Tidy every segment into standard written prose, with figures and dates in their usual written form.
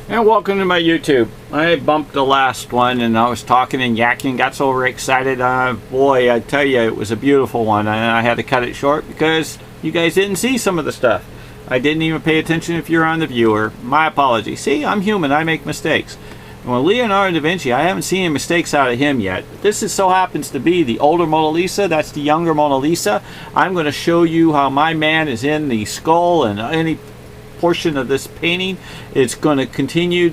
And welcome to my YouTube. I bumped the last one and I was talking and yakking, got so excited. Boy, I tell you, it was a beautiful one, and I had to cut it short because you guys didn't see some of the stuff. I didn't even pay attention if you're on the viewer. My apologies. See, I'm human. I make mistakes. Well, Leonardo da Vinci, I haven't seen any mistakes out of him yet. This so happens to be the older Mona Lisa. That's the younger Mona Lisa. I'm going to show you how my man is in the skull and any portion of this painting. It's going to continue.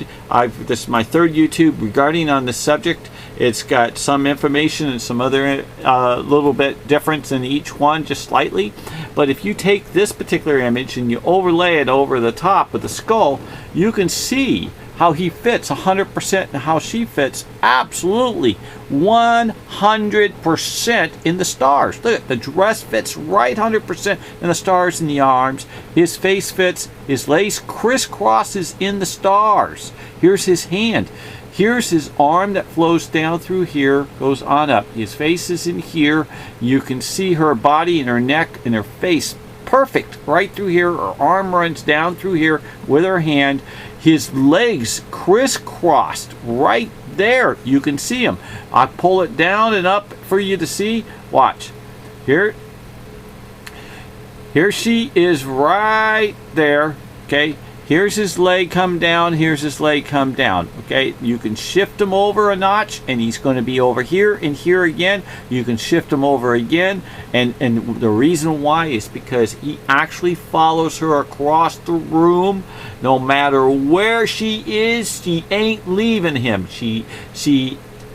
This is my third YouTube regarding on this subject. It's got some information and some other little bit difference in each one, just slightly. But if you take this particular image and you overlay it over the top of the skull, you can see how he fits 100% and how she fits absolutely 100% in the stars. Look, the dress fits right 100% in the stars and the arms. His face fits. His lace crisscrosses in the stars. Here's his hand. Here's his arm that flows down through here, goes on up. His face is in here. You can see her body and her neck and her face perfect right through here. Her arm runs down through here with her hand. His legs crisscrossed right there. You can see him. I pull it down and up for you to see. Watch. Here she is right there. Okay. Here's his leg come down. Here's his leg come down. Okay. You can shift him over a notch and he's going to be over here and here again. You can shift him over again. And the reason why is because he actually follows her across the room. No matter where she is, she ain't leaving him. She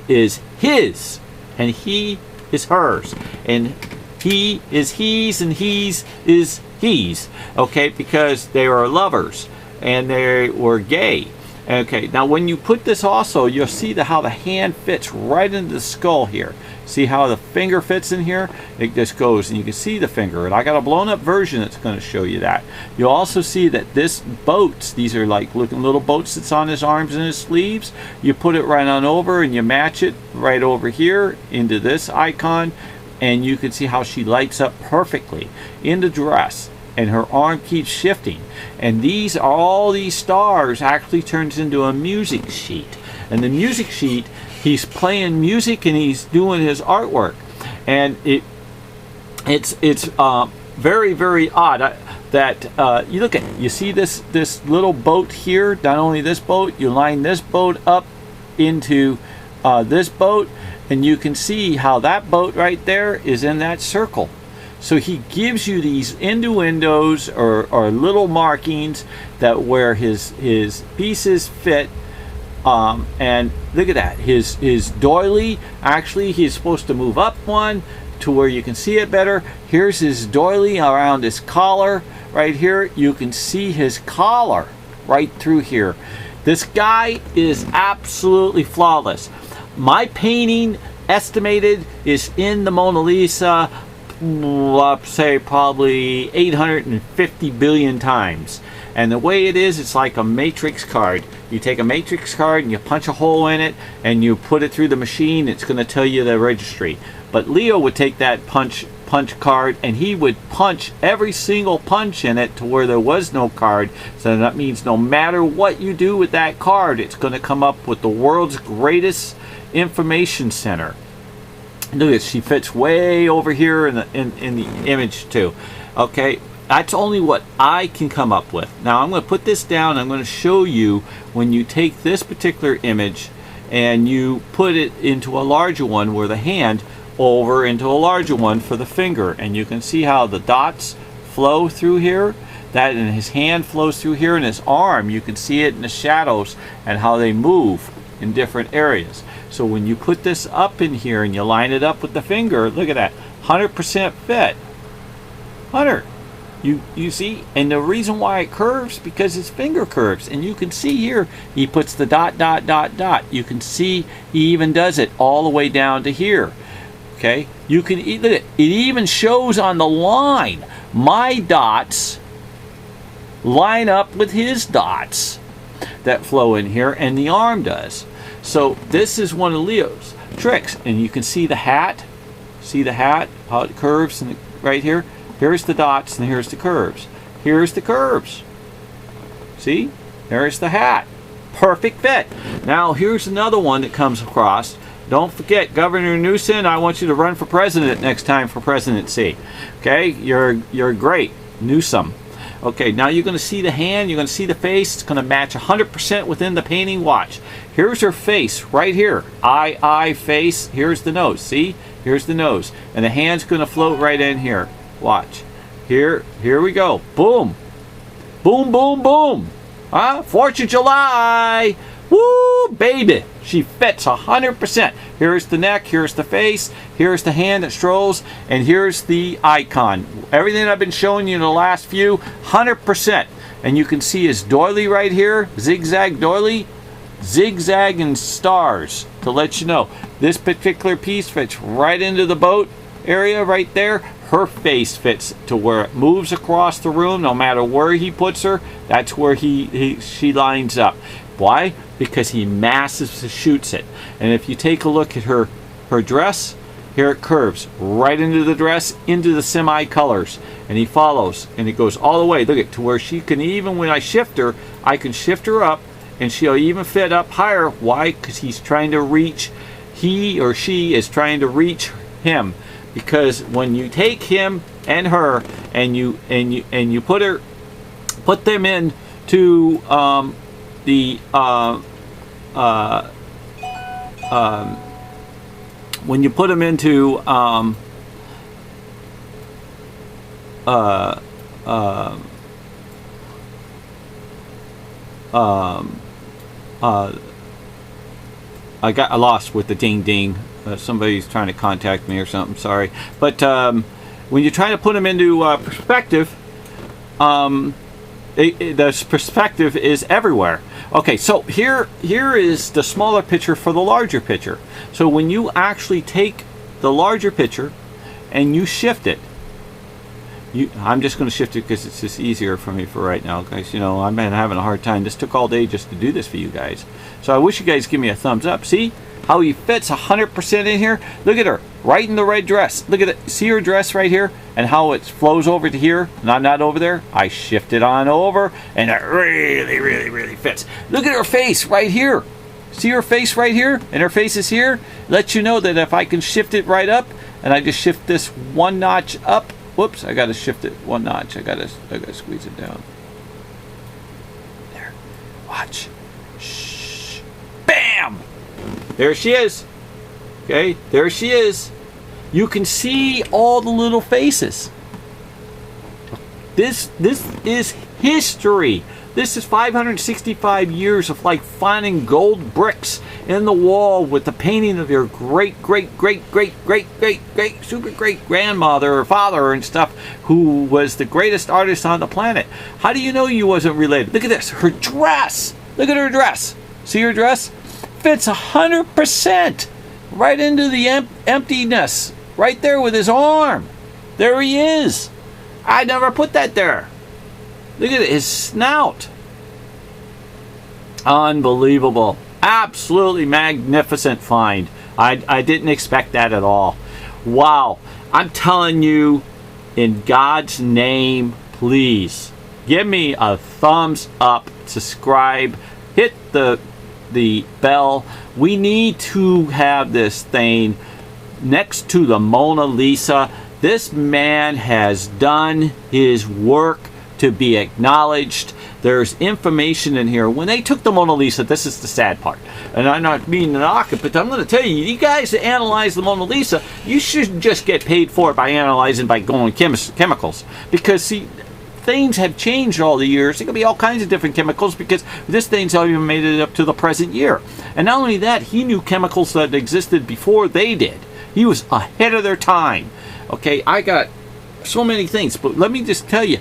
is his and he is hers. And he is he's and he's is he's. Okay, because they are lovers and they were gay. Okay, now when you put this also, you'll see how the hand fits right into the skull here. See how the finger fits in here? It just goes, and you can see the finger. And I got a blown up version that's going to show you that. You'll also see that this boats, these are like looking little boats that's on his arms and his sleeves. You put it right on over and you match it right over here into this icon, and you can see how she lights up perfectly in the dress. And her arm keeps shifting, and all these stars actually turns into a music sheet. And the music sheet, he's playing music and he's doing his artwork, and it's very, very odd that you look at. You see this little boat here. Not only this boat, you line this boat up into this boat, and you can see how that boat right there is in that circle. So he gives you these innuendos or little markings that where his pieces fit. And look at that. His doily, actually he's supposed to move up one to where you can see it better. Here's his doily around his collar. Right here, you can see his collar right through here. This guy is absolutely flawless. My painting estimated is in the Mona Lisa, I'll say probably 850 billion times. And the way it is, it's like a matrix card. You take a matrix card and you punch a hole in it and you put it through the machine. It's going to tell you the registry. But Leo would take that punch card and he would punch every single punch in it to where there was no card. So that means no matter what you do with that card, it's going to come up with the world's greatest information center. Look at, she fits way over here in the image too. Okay, that's only what I can come up with. Now I'm going to put this down. I'm going to show you when you take this particular image and you put it into a larger one, where the hand over into a larger one for the finger, and you can see how the dots flow through here. That, and his hand flows through here, and his arm, you can see it in the shadows and how they move in different areas. So when you put this up in here and you line it up with the finger, look at that, 100% fit. 100. You see, and the reason why it curves, because his finger curves, and you can see here he puts the dot dot dot dot. You can see he even does it all the way down to here. Okay, you can look at it. It even shows on the line. My dots line up with his dots that flow in here, and the arm does. So this is one of Leo's tricks, and you can see the hat. See the hat, how it curves, and right here. Here's the dots and here's the curves. Here's the curves. See? There's the hat. perfect fit. Now here's another one that comes across. Don't forget, Governor Newsom, I want you to run for president next time for presidency. Okay, you're great, Newsom. Okay, now you're going to see the hand, you're going to see the face. It's going to match 100% within the painting. Watch. Here's her face right here. Eye, face. Here's the nose. See? Here's the nose. And the hand's going to float right in here. Watch. Here we go. Boom. Boom, boom, boom. Huh? 4th of July. Woo, baby. She fits 100%. Here's the neck, here's the face, here's the hand that strolls, and here's the icon. Everything I've been showing you in the last few, 100%. And you can see his doily right here, zigzag doily, zigzag and stars to let you know. This particular piece fits right into the boat area right there. Her face fits to where it moves across the room. No matter where he puts her, that's where she lines up. Why? Because he massive shoots it. And if you take a look at her dress, here it curves right into the dress, into the semi-colors. And he follows, and it goes all the way. Look at to where she can, even when I shift her, I can shift her up, and she'll even fit up higher. Why? Because he's trying to reach, he or she is trying to reach him. Because when you take him and her and you put them into when you put them into I lost with the ding ding. Somebody's trying to contact me or something. Sorry, but when you're trying to put them into perspective, the perspective is everywhere. Okay, so here is the smaller picture for the larger picture. So when you actually take the larger picture and you shift it, I'm just going to shift it because it's just easier for me for right now, guys. You know, I've been having a hard time. This took all day just to do this for you guys. So I wish you guys give me a thumbs up. See how he fits 100% in here? Look at her, right in the red dress. Look at it. See her dress right here and how it flows over to here? Not over there. I shift it on over and it really, really, really fits. Look at her face right here. See her face right here? And her face is here. Let you know that if I can shift it right up and I just shift this one notch up. Whoops, I got to shift it one notch. I got to squeeze it down. There. Watch. Shh. Bam! There she is. Okay, there she is. You can see all the little faces. This is history. This is 565 years of like finding gold bricks in the wall with the painting of your great super great grandmother or father and stuff, who was the greatest artist on the planet. How do you know you wasn't related? Look at this, her dress. Look at her dress. See her dress? Fits 100% right into the emptiness right there with his arm. There he is. I never put that there. Look at it, his snout. Unbelievable. Absolutely magnificent find. I didn't expect that at all. Wow. I'm telling you, in God's name, please give me a thumbs up, subscribe, hit the bell. We need to have this thing next to the Mona Lisa. This man has done his work to be acknowledged. There's information in here. When they took the Mona Lisa, this is the sad part, and I'm not meaning to knock it, but I'm going to tell you, you guys that analyze the Mona Lisa, you should just get paid for it by analyzing, by going chemicals, because see, things have changed all the years. There could be all kinds of different chemicals, because this thing's not even made it up to the present year. And not only that, he knew chemicals that existed before they did. He was ahead of their time. Okay, I got so many things, but let me just tell you,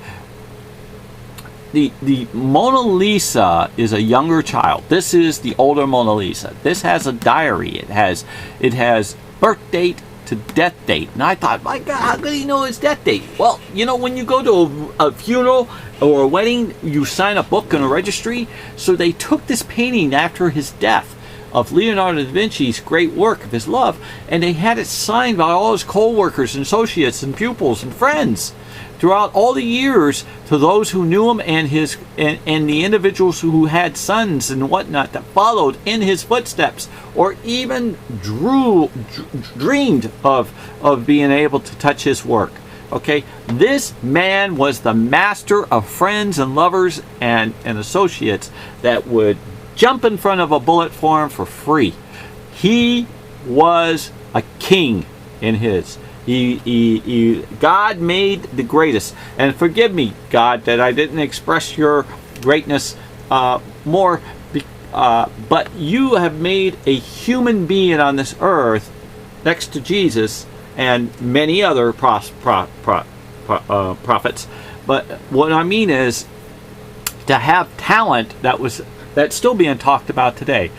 the Mona Lisa is a younger child. This is the older Mona Lisa. This has a diary. It has birth date to death date. And I thought, my God, how could he know his death date? Well, you know, when you go to a funeral or a wedding, you sign a book in a registry. So they took this painting after his death. of Leonardo da Vinci's great work of his love, and they had it signed by all his co-workers and associates and pupils and friends throughout all the years, to those who knew him and the individuals who had sons and whatnot that followed in his footsteps, or even dreamed of being able to touch his work. Okay, this man was the master of friends and lovers and associates that would jump in front of a bullet for him for free. He was a king in his. God made the greatest. And forgive me, God, that I didn't express your greatness more, but you have made a human being on this earth next to Jesus and many other prophets. But what I mean is to have talent that's still being talked about today.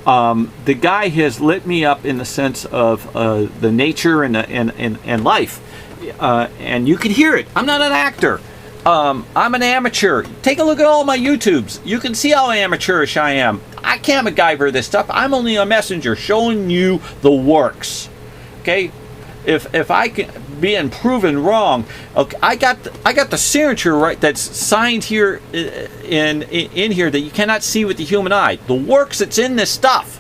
The guy has lit me up in the sense of the nature and life, and you can hear it. I'm not an actor. I'm an amateur. Take a look at all my YouTubes. You can see how amateurish I am. I can't MacGyver this stuff. I'm only a messenger showing you the works. Okay, if I can being proven wrong, okay, I got the signature right that's signed here in here that you cannot see with the human eye. The works that's in this stuff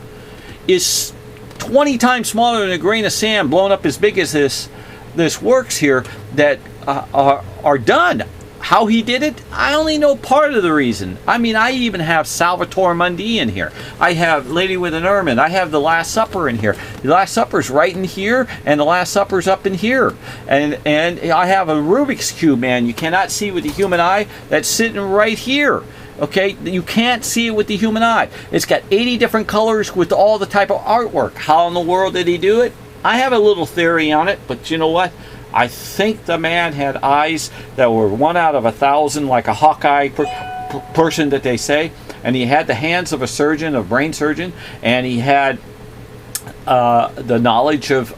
is 20 times smaller than a grain of sand, blown up as big as this works here that are done. How he did it, I only know part of the reason. I mean, I even have Salvator Mundi in here. I have Lady with an Ermine. I have the Last Supper in here. The Last Supper's right in here, and the Last Supper's up in here. And I have a Rubik's Cube, man. You cannot see with the human eye. That's sitting right here. Okay, you can't see it with the human eye. It's got 80 different colors with all the type of artwork. How in the world did he do it? I have a little theory on it, but you know what? I think the man had eyes that were 1 out of 1,000, like a Hawkeye person that they say. And he had the hands of a surgeon, a brain surgeon, and he had the knowledge of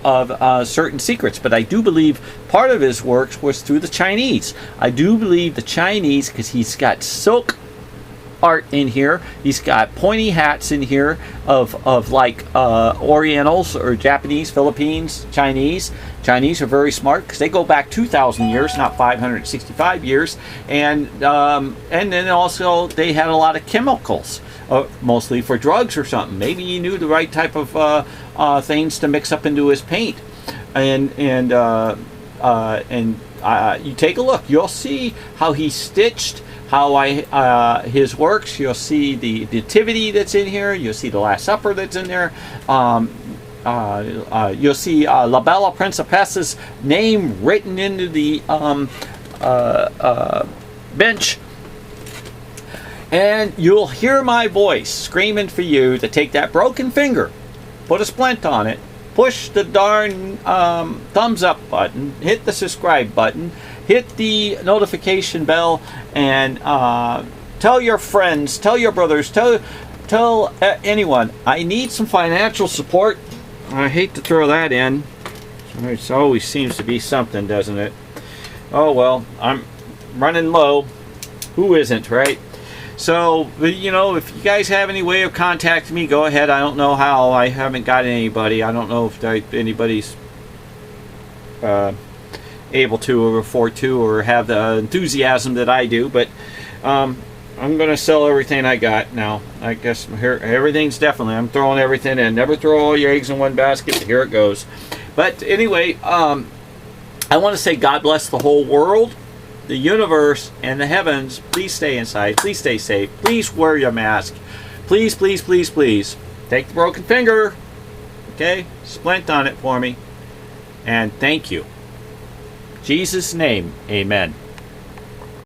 certain secrets. But I do believe part of his works was through the Chinese. I do believe the Chinese, because he's got silk art in here. He's got pointy hats in here of like Orientals or Japanese, Philippines, Chinese. Chinese are very smart because they go back 2,000 years, not 565 years. And then also they had a lot of chemicals, mostly for drugs or something. Maybe he knew the right type of things to mix up into his paint. And you take a look, you'll see how he stitched his works. You'll see the nativity that's in here. You'll see the Last Supper that's in there. You'll see La Bella Principessa's name written into the bench. And you'll hear my voice screaming for you to take that broken finger, put a splint on it, push the darn thumbs up button, hit the subscribe button, hit the notification bell, and tell your friends, tell your brothers, tell anyone. I need some financial support. I hate to throw that in. It always seems to be something, doesn't it? Oh well, I'm running low. Who isn't, right? So, you know, if you guys have any way of contacting me, go ahead. I don't know how. I haven't got anybody. I don't know if anybody's able to or afford to or have the enthusiasm that I do, but I'm going to sell everything I got now. I guess here everything's definitely, I'm throwing everything in. Never throw all your eggs in one basket, but here it goes. But anyway, I want to say God bless the whole world, the universe, and the heavens. Please stay inside. Please stay safe. Please wear your mask. Please, please, please, please. Take the broken finger. Okay? Splint on it for me. And thank you. In Jesus' name, amen.